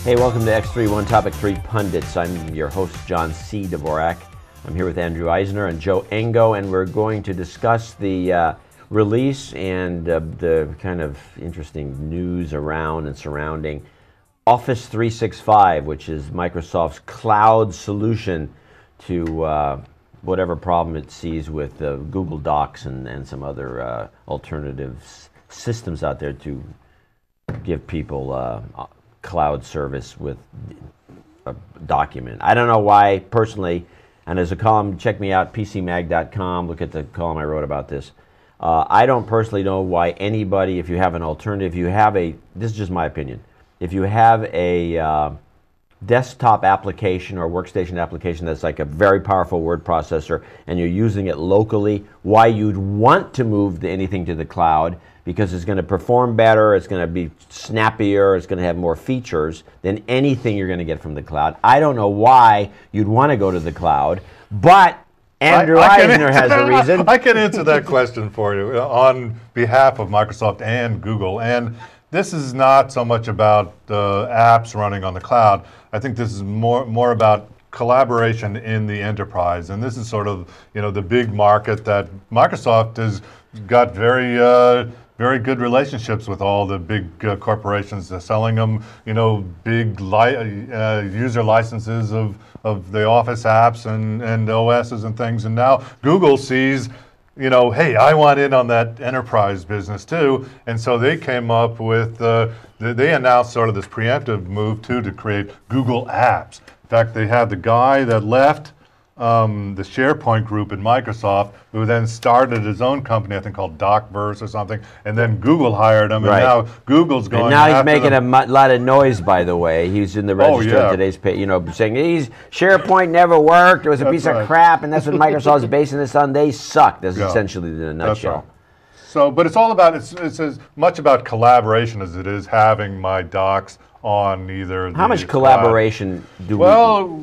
Hey, welcome to X31 Topic 3 Pundits. I'm your host, John C. Dvorak. I'm here with Andrew Eisner and Joe Engo, and we're going to discuss the release and the kind of interesting news around and surrounding Office 365, which is Microsoft's cloud solution to whatever problem it sees with Google Docs and some other alternative systems out there to give people cloud service with a document. I don't know why, personally, and there's a column, check me out, pcmag.com, look at the column I wrote about this. I don't personally know why anybody, if you have an alternative, this is just my opinion, if you have a desktop application or workstation application that's like a very powerful word processor and you're using it locally, why you'd want to move anything to the cloud, because it's going to perform better, it's going to be snappier, it's going to have more features than anything you're going to get from the cloud. I don't know why you'd want to go to the cloud, but Andrew Eisner has a reason. I can answer that question for you on behalf of Microsoft and Google. And this is not so much about apps running on the cloud. I think this is more about collaboration in the enterprise. And this is sort of, the big market that Microsoft has got very good relationships with all the big corporations. They're selling them, big user licenses of the Office apps and OSs and things. And now Google sees, hey, I want in on that enterprise business too. And so they came up with, they announced sort of this preemptive move too to create Google Apps. In fact, they had the guy that left the SharePoint group in Microsoft, who then started his own company, I think called DocVerse or something, and then Google hired him, and now Google's going. And now he's making a lot of noise, by the way. He's in the register of today's page, saying SharePoint never worked, it was a piece of crap, and that's what Microsoft's basing this on. They suck. That's essentially in a nutshell. Right. So, but it's all about, it's as much about collaboration as it is having my docs on either. How much collaboration do we? Well,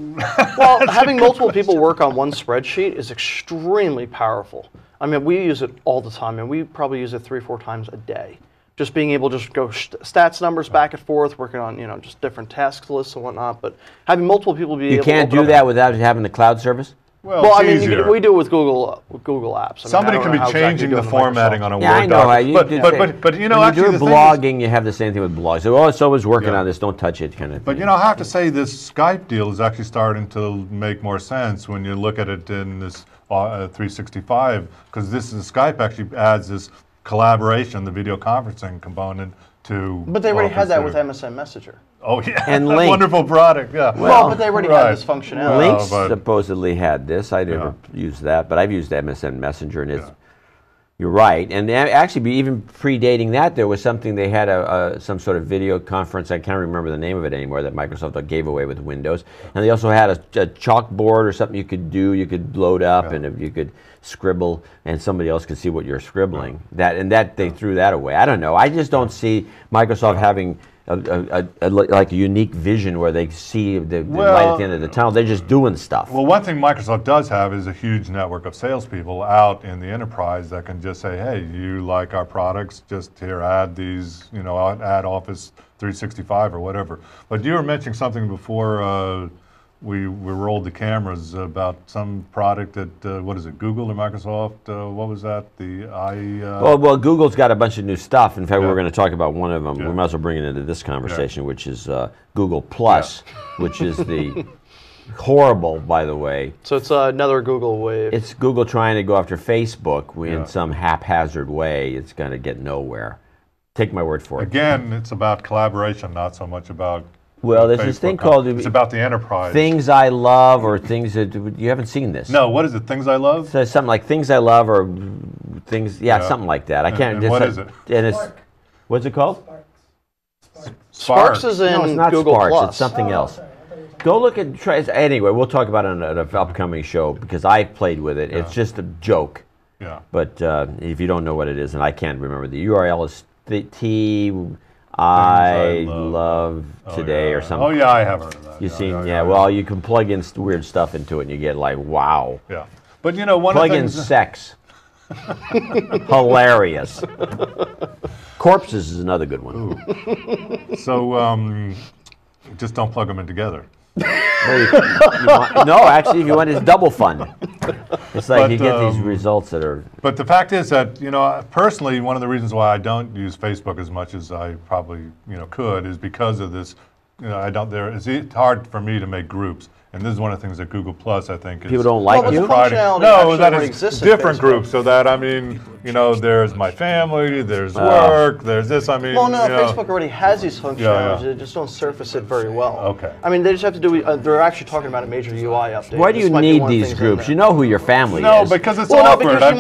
having multiple people work on one spreadsheet is extremely powerful. I mean, we use it all the time, and we probably use it 3-4 times a day. Just being able to just go stats numbers back and forth, working on just different task lists and whatnot. But having multiple people be able to. You can't do that without having the cloud service? Well, I mean, we do it with Google Apps. Somebody can be changing the formatting on a Word document. But when actually, you do blogging, you have the same thing with blogs. So, it's always working on this, don't touch it kind of thing. But I have to say this Skype deal is actually starting to make more sense when you look at it in this 365, because Skype actually adds this collaboration, the video conferencing component to. But they already had that with MSN Messenger. Oh yeah, and Lync. Wonderful product. Yeah. Well, but they already had this functionality. Lync supposedly had this. I never used that, but I've used MSN Messenger, and it's. You're right, and actually, even predating that, there was something they had some sort of video conference. I can't remember the name of it anymore. That Microsoft gave away with Windows, and they also had a chalkboard or something you could do. You could load up, and you could scribble, and somebody else could see what you're scribbling. They threw that away. I don't know. I just don't see Microsoft having like a unique vision where they see the light at the end of the tunnel. They're just doing stuff. Well, one thing Microsoft does have is a huge network of salespeople out in the enterprise that can just say, hey, you like our products, just here, add these, add Office 365 or whatever. But you were mentioning something before we rolled the cameras about some product that, what is it, Google or Microsoft? What was that? Well, Google's got a bunch of new stuff. In fact, we're going to talk about one of them. We might as well bring it into this conversation, which is Google Plus, which is the horrible, by the way. So it's another Google wave. It's Google trying to go after Facebook in some haphazard way. It's going to get nowhere. Take my word for it. Again, it's about collaboration, not so much about. Well, there's this thing called. It's about the enterprise. Things I Love, or things that. You haven't seen this. No, what is it? Things I Love? So something like Things I Love, or things. Yeah, something like that. I can't. And what is it? And it's. What's it called? Sparks is in no, it's not Google Sparks. Plus. It's something else. Go look at. Anyway, we'll talk about it on an upcoming show because I played with it. It's just a joke. Yeah. But if you don't know what it is, and I can't remember, the URL is I love today or something. Oh yeah, I have heard of that. You've seen, well, you can plug in weird stuff into it and you get like, wow. Yeah. But one of the plug in things, sex. Just don't plug them in together. Well, no, actually, if you want, it's double fun. It's like you get these results that are. But the fact is that, personally, one of the reasons why I don't use Facebook as much as I probably, could is because of this. It's hard for me to make groups. And this is one of the things that Google Plus, I think, is. People don't like you? No, that is different groups. So that, there's my family, there's work, there's this, Well, no, Facebook already has these functionalities. They just don't surface it very well. Okay. They just have to do, they're actually talking about a major UI update. Why do you need these groups? You know who your family is. No, because it's awkward. No, because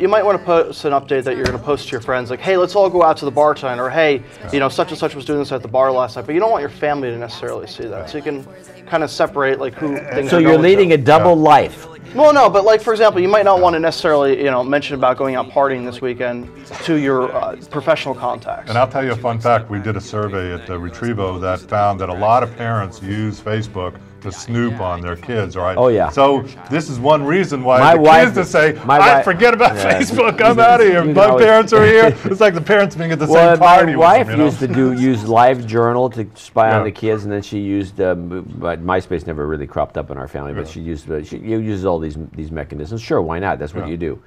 you might want to post an update that you're going to post to your friends, like, hey, let's all go out to the bar tonight, or hey, such and such was doing this at the bar last night. But you don't want your family to necessarily see that. So you can kind of separate like who things So are you're going leading to. a double life. Well, no, but like for example, you might not want to necessarily mention about going out partying this weekend to your professional contacts. And I'll tell you a fun fact. We did a survey at Retrievo that found that a lot of parents use Facebook to snoop on their kids, right? Oh, yeah. So this is one reason why My the wife- kids to say, my forget about Yeah. Facebook, I'm out of here. You can My always- parents are here. It's like the parents being at the Well, same party. my with wife them, used to use LiveJournal to spy on Yeah. the kids, and then she used. But MySpace never really cropped up in our family, but she uses all these mechanisms. Sure, why not? That's what you do.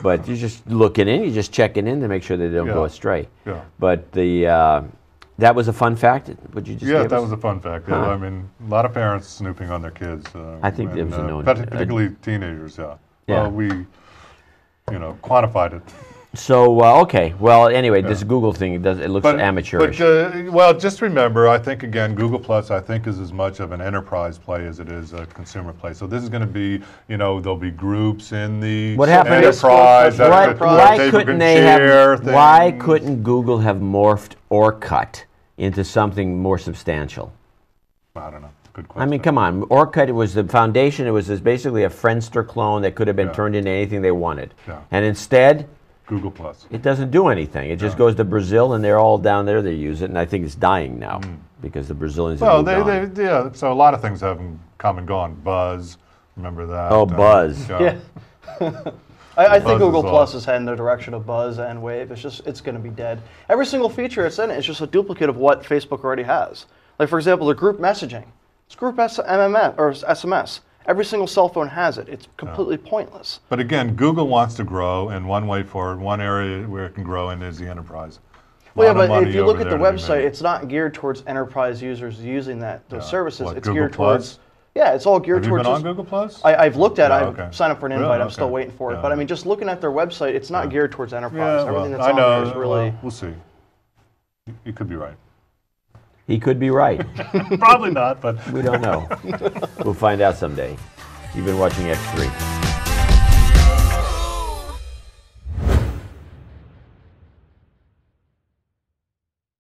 But you're just looking in, you're just checking in to make sure they don't go astray. Yeah. But that was a fun fact. Would you just? Yeah, give that us? was a fun fact. Yeah, Huh. a lot of parents snooping on their kids. I think it was a known- particularly teenagers. Yeah. Yeah. Well, we, quantified it. So okay. Well, anyway, this Google thing it looks amateurish. Well, just remember, I think again, Google Plus, I think is as much of an enterprise play as it is a consumer play. So this is going to be, there'll be groups in the What happened? enterprise. Why Why couldn't Google have morphed OrCut into something more substantial? I don't know. Good question. Come on. OrCut, it was the foundation. It was basically a Friendster clone that could have been turned into anything they wanted. Yeah. And instead, Google Plus. it doesn't do anything. It just goes to Brazil, and they're all down there. They use it, and I think it's dying now because the Brazilians have moved on. So a lot of things have come and gone. Buzz, remember that? Oh, Buzz. Yeah. I think Buzz Google is Plus off. is heading the direction of Buzz and Wave. It's going to be dead. Every single feature it's in is just a duplicate of what Facebook already has. Like for example, the group messaging. It's group MMS or SMS. Every single cell phone has it. It's completely pointless. But again, Google wants to grow, and one way forward, one area where it can grow in is the enterprise. Well, yeah, Lot of but money if you look over at the there to be website, made. it's not geared towards enterprise users using those services. What, it's Google geared Plus? towards. Yeah, it's all geared Have you towards. been on Google Plus? I've looked at it. Yeah, I've okay. signed up for an Really? invite. I'm Okay. still waiting for it. Yeah. But just looking at their website, it's not geared towards enterprise. Everything that's I on know. there is really. Well, we'll see. You could be right. He could be right. Probably not, but We don't know. We'll find out someday. You've been watching X3.